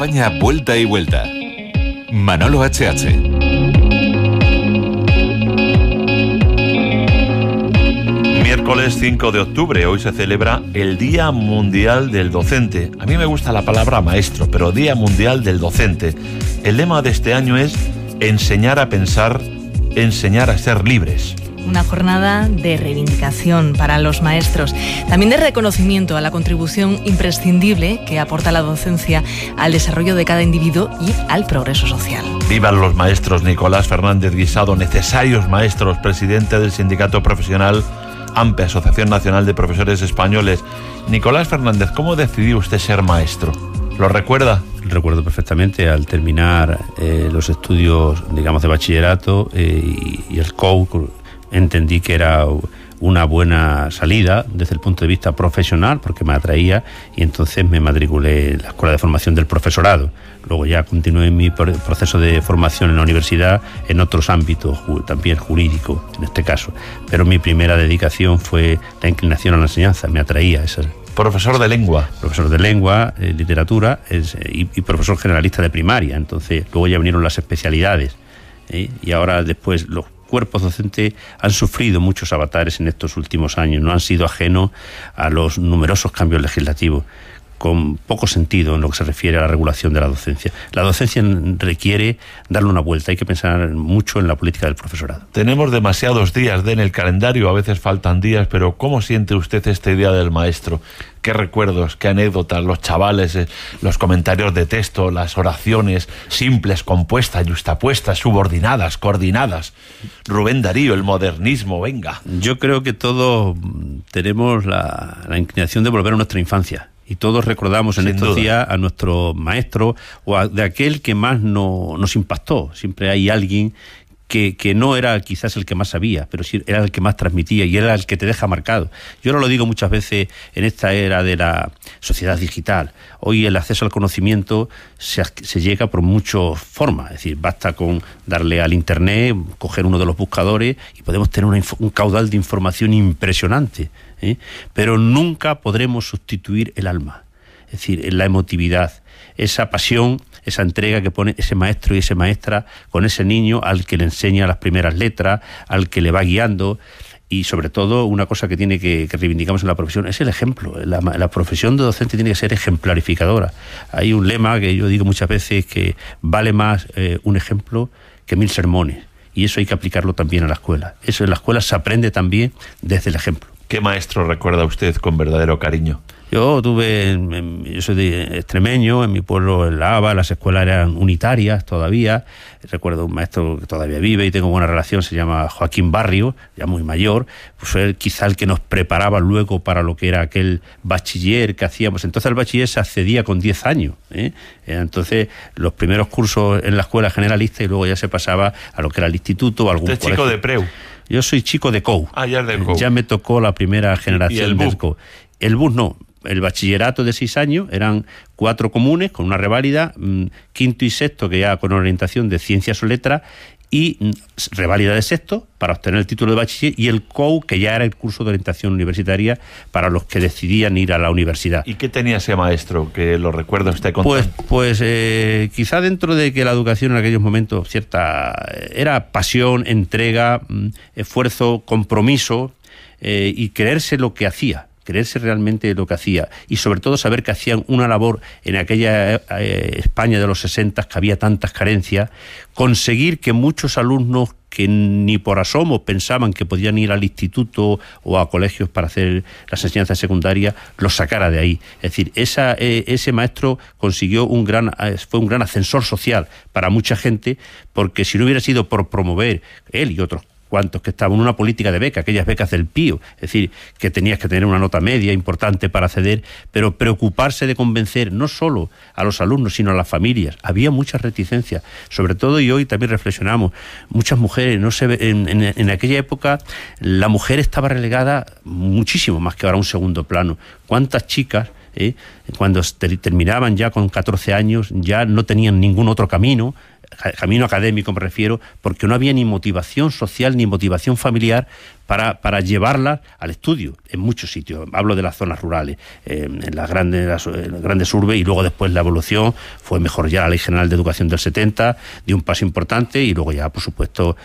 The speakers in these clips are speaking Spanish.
España vuelta y vuelta. Manolo H.H. Miércoles 5 de octubre, hoy se celebra el Día Mundial del Docente. A mí me gusta la palabra maestro, pero Día Mundial del Docente. El lema de este año es enseñar a pensar, enseñar a ser libres. Una jornada de reivindicación para los maestros, también de reconocimiento a la contribución imprescindible que aporta la docencia al desarrollo de cada individuo y al progreso social. ¡Vivan los maestros! Nicolás Fernández Guisado, necesarios maestros, presidente del sindicato profesional AMPE, Asociación Nacional de Profesores Españoles. Nicolás Fernández, ¿cómo decidió usted ser maestro? ¿Lo recuerda? Recuerdo perfectamente, al terminar los estudios, digamos, de bachillerato y el COU, entendí que era una buena salida desde el punto de vista profesional, porque me atraía, y entonces me matriculé en la Escuela de Formación del Profesorado. Luego ya continué mi proceso de formación en la universidad en otros ámbitos, también jurídico en este caso. Pero mi primera dedicación fue la inclinación a la enseñanza, me atraía esa. Profesor de lengua. Profesor de lengua, literatura y profesor generalista de primaria. Entonces luego ya vinieron las especialidades, y ahora después los cuerpos docentes han sufrido muchos avatares en estos últimos años, no han sido ajenos a los numerosos cambios legislativos, con poco sentido en lo que se refiere a la regulación de la docencia. La docencia requiere darle una vuelta, hay que pensar mucho en la política del profesorado. Tenemos demasiados días en el calendario, a veces faltan días, pero ¿cómo siente usted este Día del Maestro? ¿Qué recuerdos, qué anécdotas, los chavales, los comentarios de texto, las oraciones simples, compuestas, yuxtapuestas, subordinadas, coordinadas? Rubén Darío, el modernismo, venga. Yo creo que todos tenemos la inclinación de volver a nuestra infancia. Y todos recordamos en estos días a nuestro maestro o de aquel que más nos impactó. Siempre hay alguien que no era quizás el que más sabía, pero sí era el que más transmitía y era el que te deja marcado. Yo lo digo muchas veces en esta era de la sociedad digital. Hoy el acceso al conocimiento se llega por muchas formas. Es decir, basta con darle al internet, coger uno de los buscadores y podemos tener un caudal de información impresionante. Pero nunca podremos sustituir el alma, es decir, la emotividad, esa pasión, esa entrega que pone ese maestro y esa maestra con ese niño al que le enseña las primeras letras, al que le va guiando. Y sobre todo, una cosa que reivindicamos en la profesión es el ejemplo. La profesión de docente tiene que ser ejemplarificadora. Hay un lema que yo digo muchas veces, que vale más un ejemplo que 1000 sermones, y eso hay que aplicarlo también a la escuela. Eso en la escuela se aprende también desde el ejemplo. ¿Qué maestro recuerda usted con verdadero cariño? Yo soy de extremeño, en mi pueblo, en La Haba, las escuelas eran unitarias todavía. Recuerdo un maestro que todavía vive y tengo buena relación, se llama Joaquín Barrio, ya muy mayor, pues fue quizá el que nos preparaba luego para lo que era aquel bachiller que hacíamos. Entonces el bachiller se accedía con 10 años, Entonces los primeros cursos en la escuela generalista y luego ya se pasaba a lo que era el instituto o algún colegio. ¿Usted es chico de Preu? Yo soy chico de COU. Ya es de COU. Ya me tocó la primera generación. ¿Y el BUS? del COU. El BUS no. El bachillerato de 6 años eran 4 comunes con una reválida, quinto y sexto que ya con orientación de ciencias o letras, y reválida de sexto para obtener el título de bachiller, y el COU, que ya era el curso de orientación universitaria para los que decidían ir a la universidad. ¿Y qué tenía ese maestro que lo recuerda usted con Pues quizá dentro de que la educación en aquellos momentos era pasión, entrega, esfuerzo, compromiso, y creerse lo que hacía. Creerse realmente lo que hacía, y sobre todo saber que hacían una labor en aquella España de los 60, que había tantas carencias, conseguir que muchos alumnos que ni por asomo pensaban que podían ir al instituto o a colegios para hacer las enseñanzas secundarias, los sacara de ahí. Es decir, ese maestro consiguió fue un gran ascensor social para mucha gente, porque si no hubiera sido por promover él y otros cuantos que estaban en una política de beca, aquellas becas del PIO, es decir, que tenías que tener una nota media importante para acceder, pero preocuparse de convencer no solo a los alumnos, sino a las familias. Había muchas reticencias, sobre todo, y hoy también reflexionamos, muchas mujeres, en aquella época la mujer estaba relegada muchísimo más que ahora a un segundo plano. ¿Cuántas chicas cuando terminaban ya con 14 años ya no tenían ningún otro camino? camino académico me refiero, porque no había ni motivación social ni motivación familiar para llevarlas al estudio en muchos sitios. Hablo de las zonas rurales, en las grandes urbes, y luego después la evolución fue mejor ya la Ley General de Educación del 70, dio un paso importante, y luego ya, por supuesto,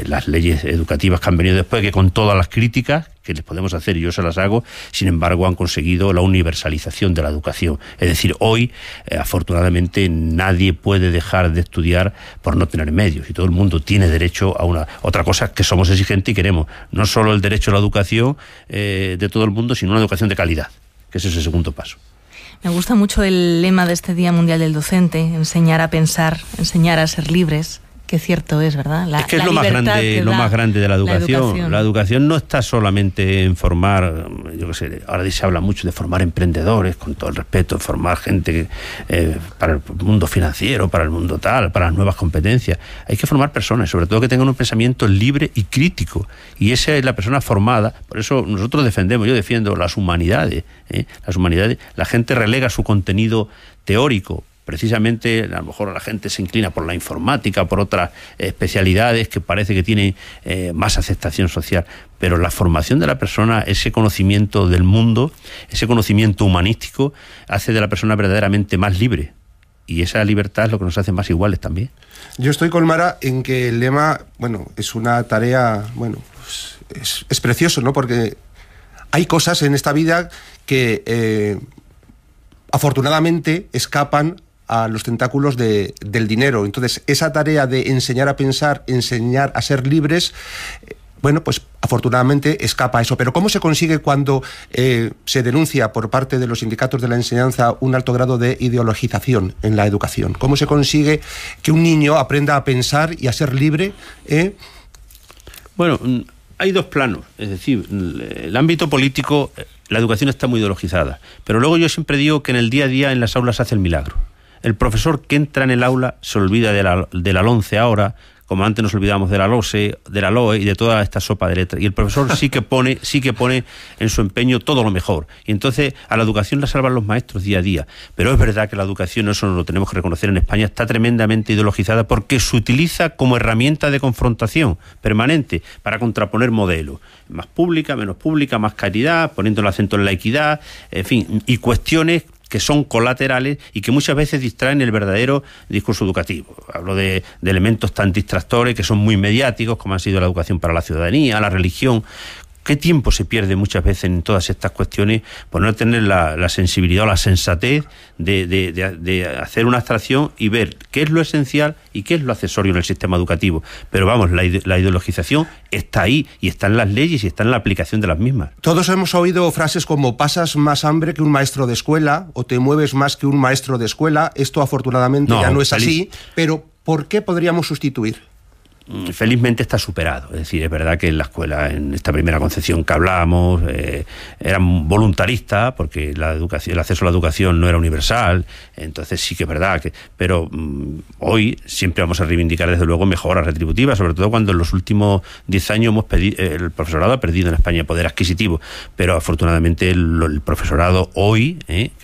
las leyes educativas que han venido después, que con todas las críticas que les podemos hacer, y yo se las hago, sin embargo han conseguido la universalización de la educación. Es decir, hoy, afortunadamente, nadie puede dejar de estudiar por no tener medios, y todo el mundo tiene derecho a una... Otra cosa es que somos exigentes y queremos no solo el derecho a la educación de todo el mundo, sino una educación de calidad, que ese es el segundo paso. Me gusta mucho el lema de este Día Mundial del Docente: enseñar a pensar, enseñar a ser libres. Que cierto es, ¿verdad? Es que es lo más grande de la educación. La educación no está solamente en formar, yo qué sé, ahora se habla mucho de formar emprendedores, con todo el respeto, formar gente para el mundo financiero, para el mundo tal, para las nuevas competencias. Hay que formar personas, sobre todo que tengan un pensamiento libre y crítico. Y esa es la persona formada. Por eso nosotros yo defiendo las humanidades. Las humanidades, la gente relega su contenido teórico. Precisamente, a lo mejor la gente se inclina por la informática, por otras especialidades que parece que tienen más aceptación social, pero la formación de la persona, ese conocimiento del mundo, ese conocimiento humanístico, hace de la persona verdaderamente más libre, y esa libertad es lo que nos hace más iguales también. Yo estoy con Mara en que el lema, es una tarea, es precioso, ¿no? Porque hay cosas en esta vida que afortunadamente escapan a los tentáculos del dinero. Entonces, esa tarea de enseñar a pensar, enseñar a ser libres, afortunadamente escapa a eso. Pero ¿cómo se consigue cuando se denuncia por parte de los sindicatos de la enseñanza un alto grado de ideologización en la educación? ¿Cómo se consigue que un niño aprenda a pensar y a ser libre? Hay dos planos. Es decir, el ámbito político, la educación está muy ideologizada. Pero luego yo siempre digo que en el día a día en las aulas se hace el milagro. El profesor que entra en el aula se olvida de la LONCE ahora, como antes nos olvidamos de la LOSE, de la LOE y de toda esta sopa de letras. Y el profesor sí que pone en su empeño todo lo mejor. Y entonces a la educación la salvan los maestros día a día. Pero es verdad que la educación, eso lo tenemos que reconocer en España, está tremendamente ideologizada porque se utiliza como herramienta de confrontación permanente para contraponer modelos. Más pública, menos pública, más calidad, poniendo el acento en la equidad, en fin, y cuestiones que son colaterales y que muchas veces distraen el verdadero discurso educativo. Hablo de elementos tan distractores que son muy mediáticos, como han sido la educación para la ciudadanía, la religión. ¿Qué tiempo se pierde muchas veces en todas estas cuestiones por no tener la sensibilidad o la sensatez de hacer una abstracción y ver qué es lo esencial y qué es lo accesorio en el sistema educativo? Pero vamos, la ideologización está ahí, y está en las leyes y está en la aplicación de las mismas. Todos hemos oído frases como pasas más hambre que un maestro de escuela, o te mueves más que un maestro de escuela. Esto afortunadamente ya no es así, pero ¿por ququé podríamos sustituir? Felizmente está superado. Es decir, es verdad que en la escuela, en esta primera concepción que hablábamos, era voluntarista, porque el acceso a la educación no era universal. Entonces sí que es verdad pero hoy siempre vamos a reivindicar desde luego mejoras retributivas, sobre todo cuando en los últimos 10 años el profesorado ha perdido en España poder adquisitivo, pero afortunadamente el profesorado hoy,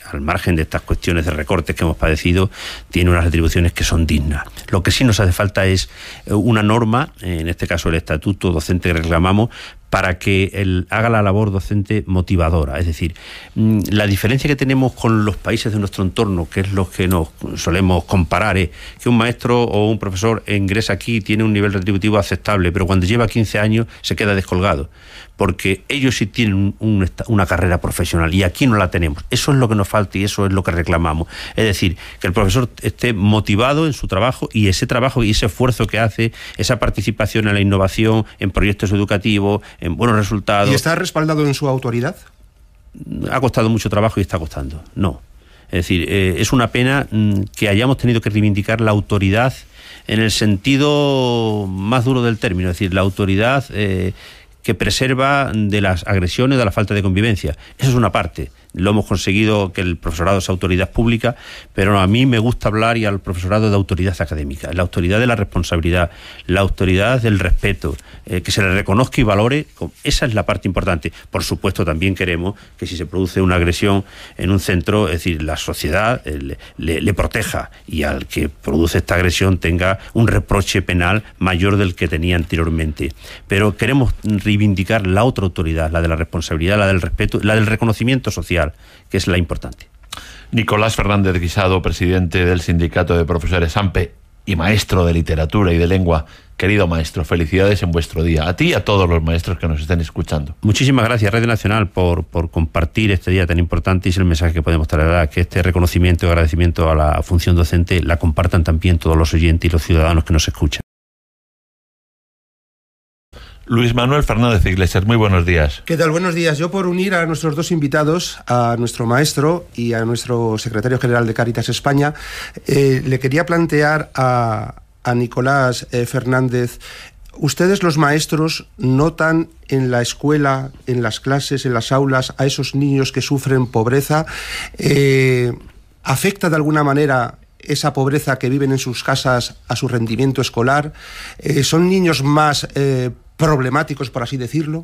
al margen de estas cuestiones de recortes que hemos padecido, tiene unas retribuciones que son dignas. Lo que sí nos hace falta es una norma, en este caso el estatuto docente que reclamamos, para que él haga la labor docente motivadora. Es decir, la diferencia que tenemos con los países de nuestro entorno, que es lo que nos solemos comparar, es que un maestro o un profesor ingresa aquí y tiene un nivel retributivo aceptable, pero cuando lleva 15 años se queda descolgado, porque ellos sí tienen una carrera profesional y aquí no la tenemos. Eso es lo que nos falta y eso es lo que reclamamos. Es decir, que el profesor esté motivado en su trabajo, y ese trabajo y ese esfuerzo que hace, esa participación en la innovación, en proyectos educativos, en buenos resultados. ¿Y está respaldado en su autoridad? Ha costado mucho trabajo y está costando. No. Es decir, es una pena que hayamos tenido que reivindicar la autoridad en el sentido más duro del término. Es decir, la autoridad que preserva de las agresiones, de la falta de convivencia. Eso es una parte. lo hemos conseguido que el profesorado sea autoridad pública, pero a mí me gusta hablar y al profesorado de autoridad académica, la autoridad de la responsabilidad, la autoridad del respeto, que se le reconozca y valore. Esa es la parte importante. Por supuesto, también queremos que si se produce una agresión en un centro, es decir, la sociedad le proteja y al que produce esta agresión tenga un reproche penal mayor del que tenía anteriormente. Pero queremos reivindicar la otra autoridad, la de la responsabilidad, la del respeto, la del reconocimiento social, que es la importante. Nicolás Fernández Guisado, presidente del Sindicato de Profesores AMPE y maestro de literatura y de lengua. Querido maestro, felicidades en vuestro día. A ti y a todos los maestros que nos estén escuchando. Muchísimas gracias, Radio Nacional, por compartir este día tan importante, y es el mensaje que podemos trasladar, que este reconocimiento y agradecimiento a la función docente la compartan también todos los oyentes y los ciudadanos que nos escuchan. Luis Manuel Fernández Iglesias, muy buenos días. ¿Qué tal? Buenos días. Yo, por unir a nuestros dos invitados, a nuestro maestro y a nuestro secretario general de Cáritas España, le quería plantear a Nicolás Fernández: ¿ustedes, los maestros, notan en la escuela, en las clases, en las aulas, a esos niños que sufren pobreza? ¿Afecta de alguna manera esa pobreza que viven en sus casas a su rendimiento escolar? ¿Son niños más problemáticos, por así decirlo?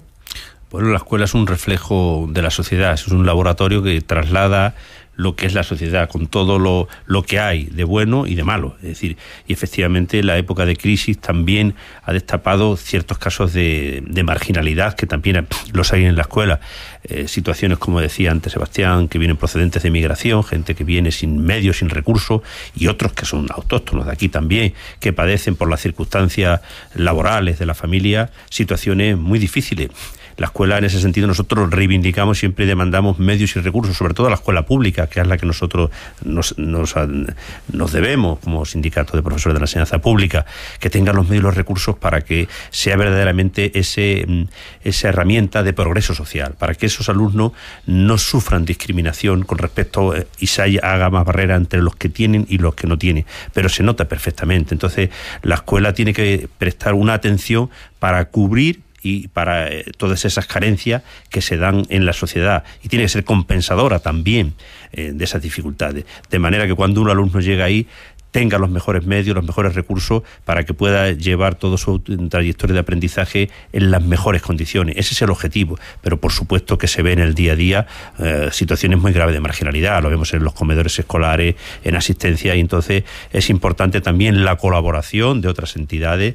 Bueno, la escuela es un reflejo de la sociedad, es un laboratorio que traslada lo que es la sociedad, con todo lo que hay de bueno y de malo. Es decir, y efectivamente la época de crisis también ha destapado ciertos casos de marginalidad que también los hay en la escuela. Situaciones, como decía antes Sebastián, que vienen procedentes de migración, gente que viene sin medios, sin recursos, y otros que son autóctonos de aquí también, que padecen por las circunstancias laborales de la familia situaciones muy difíciles. La escuela, en ese sentido, nosotros reivindicamos, siempre demandamos medios y recursos, sobre todo a la escuela pública, que es la que nosotros nos debemos como sindicato de profesores de la enseñanza pública, que tengan los medios y los recursos para que sea verdaderamente esa herramienta de progreso social, para que esos alumnos no sufran discriminación con respecto y se haga más barrera entre los que tienen y los que no tienen, pero se nota perfectamente. Entonces, la escuela tiene que prestar una atención para cubrir y para todas esas carencias que se dan en la sociedad, y tiene que ser compensadora también de esas dificultades, de manera que cuando un alumno llega ahí tenga los mejores medios, los mejores recursos para que pueda llevar toda su trayectoria de aprendizaje en las mejores condiciones. Ese es el objetivo, pero por supuesto que se ve en el día a día situaciones muy graves de marginalidad, lo vemos en los comedores escolares, en asistencia, y entonces es importante también la colaboración de otras entidades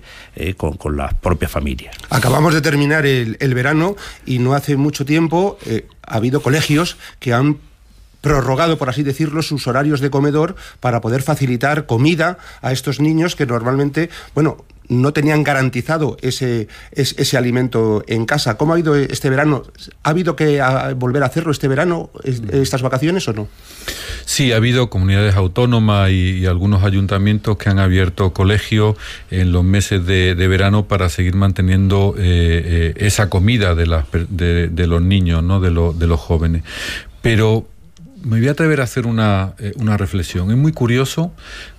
con las propias familias. Acabamos de terminar el verano y no hace mucho tiempo ha habido colegios que han prorrogado, por así decirlo, sus horarios de comedor para poder facilitar comida a estos niños que normalmente, no tenían garantizado ese alimento en casa. ¿Cómo ha ido este verano? ¿Ha habido que volver a hacerlo este verano, estas vacaciones, o no? Sí, ha habido comunidades autónomas y algunos ayuntamientos que han abierto colegios en los meses de verano para seguir manteniendo esa comida de los niños, ¿no? de los jóvenes. Pero me voy a atrever a hacer una reflexión. Es muy curioso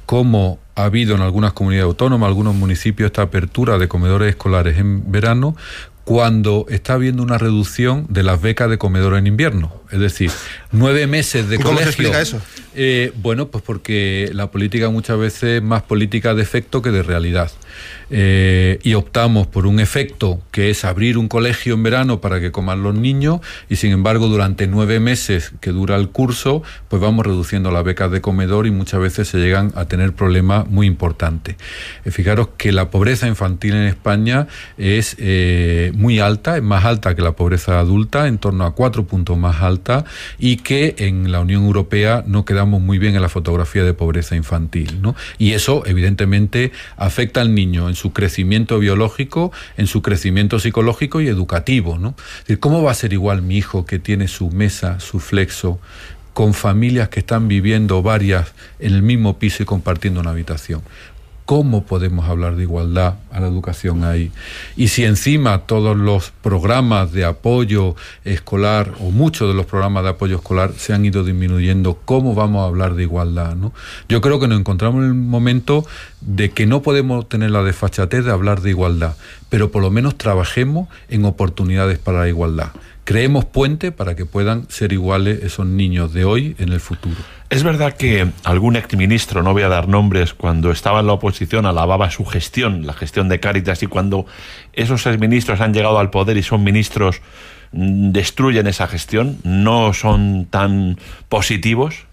cómo ha habido en algunas comunidades autónomas, algunos municipios, esta apertura de comedores escolares en verano, cuando está habiendo una reducción de las becas de comedor en invierno. Es decir, 9 meses de colegio. ¿Cómo se explica eso? Pues porque la política muchas veces es más política de efecto que de realidad. Y optamos por un efecto que es abrir un colegio en verano para que coman los niños, y sin embargo durante 9 meses que dura el curso pues vamos reduciendo las becas de comedor y muchas veces se llegan a tener problemas muy importantes. Fijaros que la pobreza infantil en España es muy alta, es más alta que la pobreza adulta, en torno a 4 puntos más alta, y que en la Unión Europea no quedamos muy bien en la fotografía de pobreza infantil, ¿no? Y eso evidentemente afecta al niño en su crecimiento biológico, en su crecimiento psicológico y educativo, ¿no? Es decir, ¿cómo va a ser igual mi hijo que tiene su mesa, su flexo, con familias que están viviendo varias en el mismo piso y compartiendo una habitación? ¿Cómo podemos hablar de igualdad a la educación ahí? Y si encima todos los programas de apoyo escolar, o muchos de los programas de apoyo escolar, se han ido disminuyendo, ¿cómo vamos a hablar de igualdad, ¿no? Yo creo que nos encontramos en el momento de que no podemos tener la desfachatez de hablar de igualdad, pero por lo menos trabajemos en oportunidades para la igualdad. creemos puente para que puedan ser iguales esos niños de hoy en el futuro. Es verdad que algún exministro, no voy a dar nombres, cuando estaba en la oposición alababa su gestión, la gestión de Cáritas, y cuando esos exministros han llegado al poder y son ministros, destruyen esa gestión, no son tan positivos.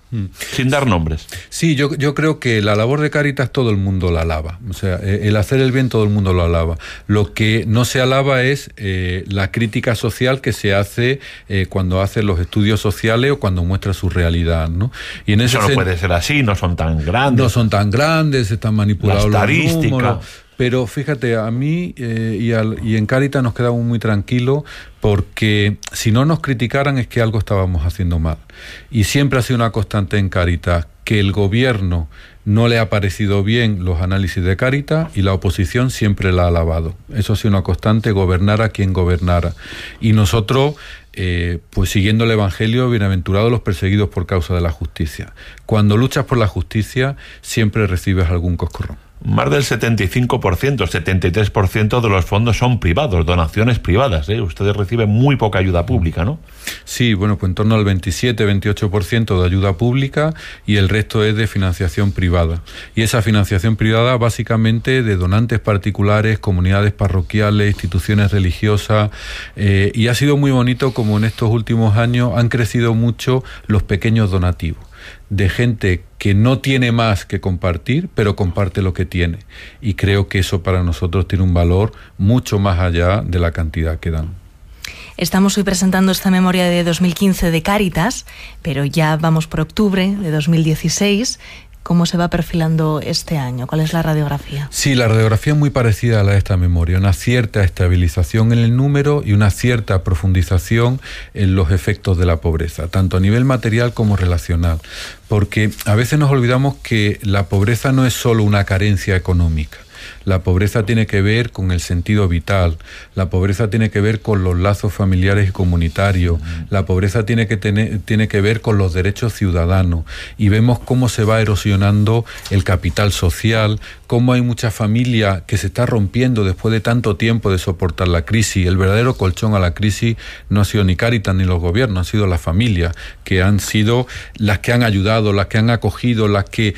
Sin dar nombres. Sí, yo creo que la labor de Cáritas todo el mundo la alaba. O sea, el hacer el bien todo el mundo lo alaba. Lo que no se alaba es la crítica social que se hace cuando hace los estudios sociales o cuando muestra su realidad, ¿no? Y en eso no puede ser así, no son tan grandes. No son tan grandes, están manipulados la los estadística. números. Pero fíjate, a mí y en Cáritas nos quedamos muy tranquilos, porque si no nos criticaran es que algo estábamos haciendo mal. Y siempre ha sido una constante en Cáritas que el gobierno no le ha parecido bien los análisis de Cáritas y la oposición siempre la ha alabado. Eso ha sido una constante, gobernara quien gobernara. Y nosotros, pues siguiendo el Evangelio, bienaventurados los perseguidos por causa de la justicia. Cuando luchas por la justicia, siempre recibes algún coscorrón. Más del 75%, 73% de los fondos son privados, donaciones privadas, ¿eh? Ustedes reciben muy poca ayuda pública, ¿no? Sí, bueno, pues en torno al 27-28% de ayuda pública y el resto es de financiación privada. Y esa financiación privada básicamente de donantes particulares, comunidades parroquiales, instituciones religiosas, y ha sido muy bonito como en estos últimos años han crecido mucho los pequeños donativos, de gente que no tiene más que compartir, pero comparte lo que tiene. Y creo que eso para nosotros tiene un valor mucho más allá de la cantidad que dan. Estamos hoy presentando esta memoria de 2015 de Cáritas, pero ya vamos por octubre de 2016. ¿Cómo se va perfilando este año? ¿Cuál es la radiografía? Sí, la radiografía es muy parecida a la de esta memoria, una cierta estabilización en el número y una cierta profundización en los efectos de la pobreza, tanto a nivel material como relacional, porque a veces nos olvidamos que la pobreza no es solo una carencia económica. La pobreza tiene que ver con el sentido vital, la pobreza tiene que ver con los lazos familiares y comunitarios, la pobreza tiene que ver con los derechos ciudadanos, y vemos cómo se va erosionando el capital social, cómo hay mucha familia que se está rompiendo después de tanto tiempo de soportar la crisis. El verdadero colchón a la crisis no ha sido ni Cáritas ni los gobiernos, han sido las familias, que han sido las que han ayudado, las que han acogido, las que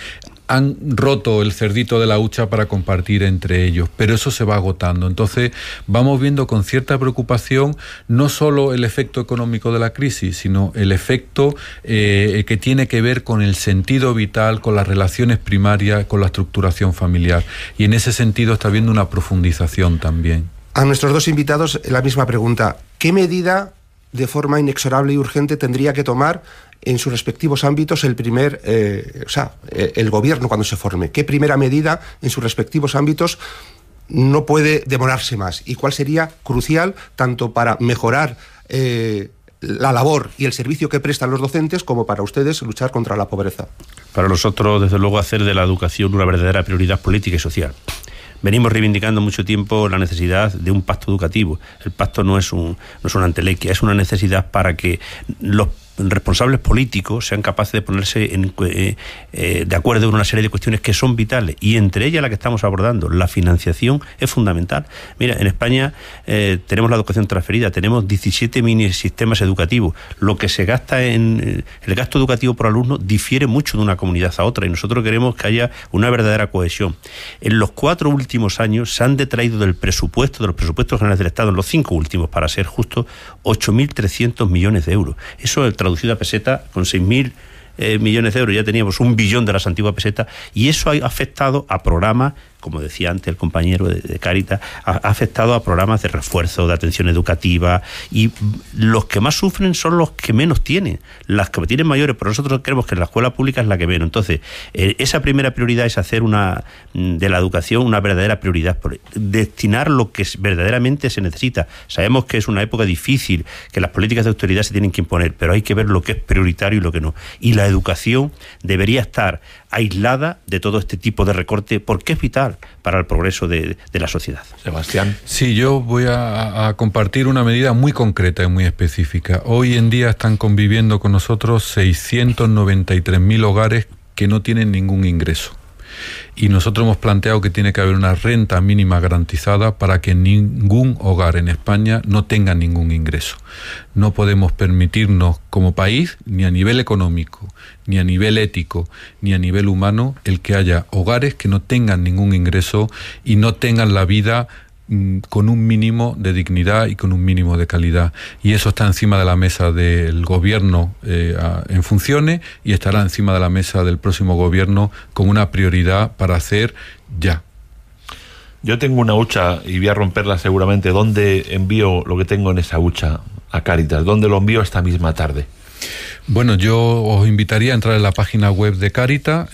han roto el cerdito de la hucha para compartir entre ellos, pero eso se va agotando. Entonces vamos viendo con cierta preocupación no solo el efecto económico de la crisis, sino el efecto que tiene que ver con el sentido vital, con las relaciones primarias, con la estructuración familiar, y en ese sentido está habiendo una profundización también. A nuestros dos invitados la misma pregunta: ¿qué medida de forma inexorable y urgente tendría que tomar en sus respectivos ámbitos el gobierno cuando se forme? ¿Qué primera medida en sus respectivos ámbitos no puede demorarse más? ¿Y cuál sería crucial tanto para mejorar la labor y el servicio que prestan los docentes como para ustedes luchar contra la pobreza? Para nosotros, desde luego, hacer de la educación una verdadera prioridad política y social. Venimos reivindicando mucho tiempo la necesidad de un pacto educativo. El pacto no es una entelequia, es una necesidad para que los responsables políticos sean capaces de ponerse de acuerdo en una serie de cuestiones que son vitales, y entre ellas la que estamos abordando, la financiación, es fundamental. Mira, en España tenemos la educación transferida, tenemos 17 mini sistemas educativos. Lo que se gasta en el gasto educativo por alumno difiere mucho de una comunidad a otra, y nosotros queremos que haya una verdadera cohesión. En los 4 últimos años se han detraído de los presupuestos generales del Estado, en los 5 últimos, para ser justos, 8.300 millones de euros. Eso es traducido a peseta, con 6.000 millones de euros ya teníamos 1 billón de las antiguas pesetas, y eso ha afectado a programas, como decía antes el compañero de Cáritas, ha afectado a programas de refuerzo, de atención educativa, y los que más sufren son los que menos tienen, las que tienen mayores, pero nosotros creemos que la escuela pública es la que menos. Entonces, esa primera prioridad es hacer de la educación una verdadera prioridad, destinar lo que verdaderamente se necesita. Sabemos que es una época difícil, que las políticas de austeridad se tienen que imponer, pero hay que ver lo que es prioritario y lo que no. Y la educación debería estar aislada de todo este tipo de recorte, porque es vital para el progreso de la sociedad. Sebastián. Sí, yo voy a compartir una medida muy concreta y muy específica. Hoy en día están conviviendo con nosotros 693.000 hogares que no tienen ningún ingreso. Y nosotros hemos planteado que tiene que haber una renta mínima garantizada para que ningún hogar en España no tenga ningún ingreso. No podemos permitirnos como país, ni a nivel económico, ni a nivel ético, ni a nivel humano, el que haya hogares que no tengan ningún ingreso y no tengan la vida con un mínimo de dignidad y con un mínimo de calidad. Y eso está encima de la mesa del gobierno en funciones y estará encima de la mesa del próximo gobierno con una prioridad para hacer ya. Yo tengo una hucha y voy a romperla seguramente. ¿Dónde envío lo que tengo en esa hucha a Cáritas? ¿Dónde lo envío esta misma tarde? Bueno, yo os invitaría a entrar en la página web de Cáritas,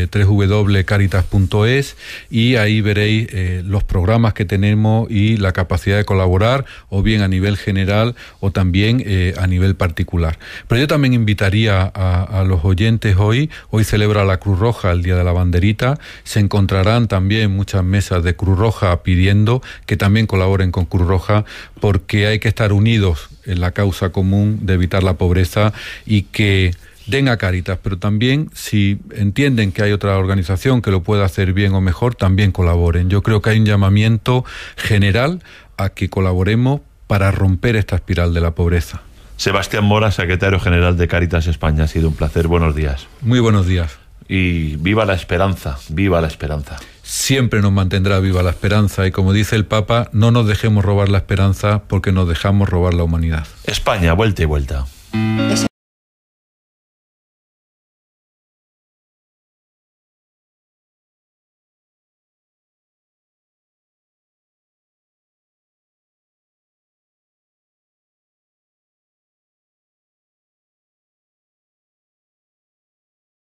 www.caritas.es, y ahí veréis los programas que tenemos y la capacidad de colaborar, o bien a nivel general o también a nivel particular. Pero yo también invitaría a los oyentes hoy celebra la Cruz Roja el Día de la Banderita, se encontrarán también muchas mesas de Cruz Roja pidiendo que también colaboren con Cruz Roja, porque hay que estar unidos en la causa común de evitar la pobreza y que den a Cáritas, pero también si entienden que hay otra organización que lo pueda hacer bien o mejor, también colaboren. Yo creo que hay un llamamiento general a que colaboremos para romper esta espiral de la pobreza. Sebastián Mora, secretario general de Cáritas España, ha sido un placer. Buenos días. Muy buenos días. Y viva la esperanza, viva la esperanza. Siempre nos mantendrá viva la esperanza y, como dice el Papa, no nos dejemos robar la esperanza porque nos dejamos robar la humanidad. España, vuelta y vuelta.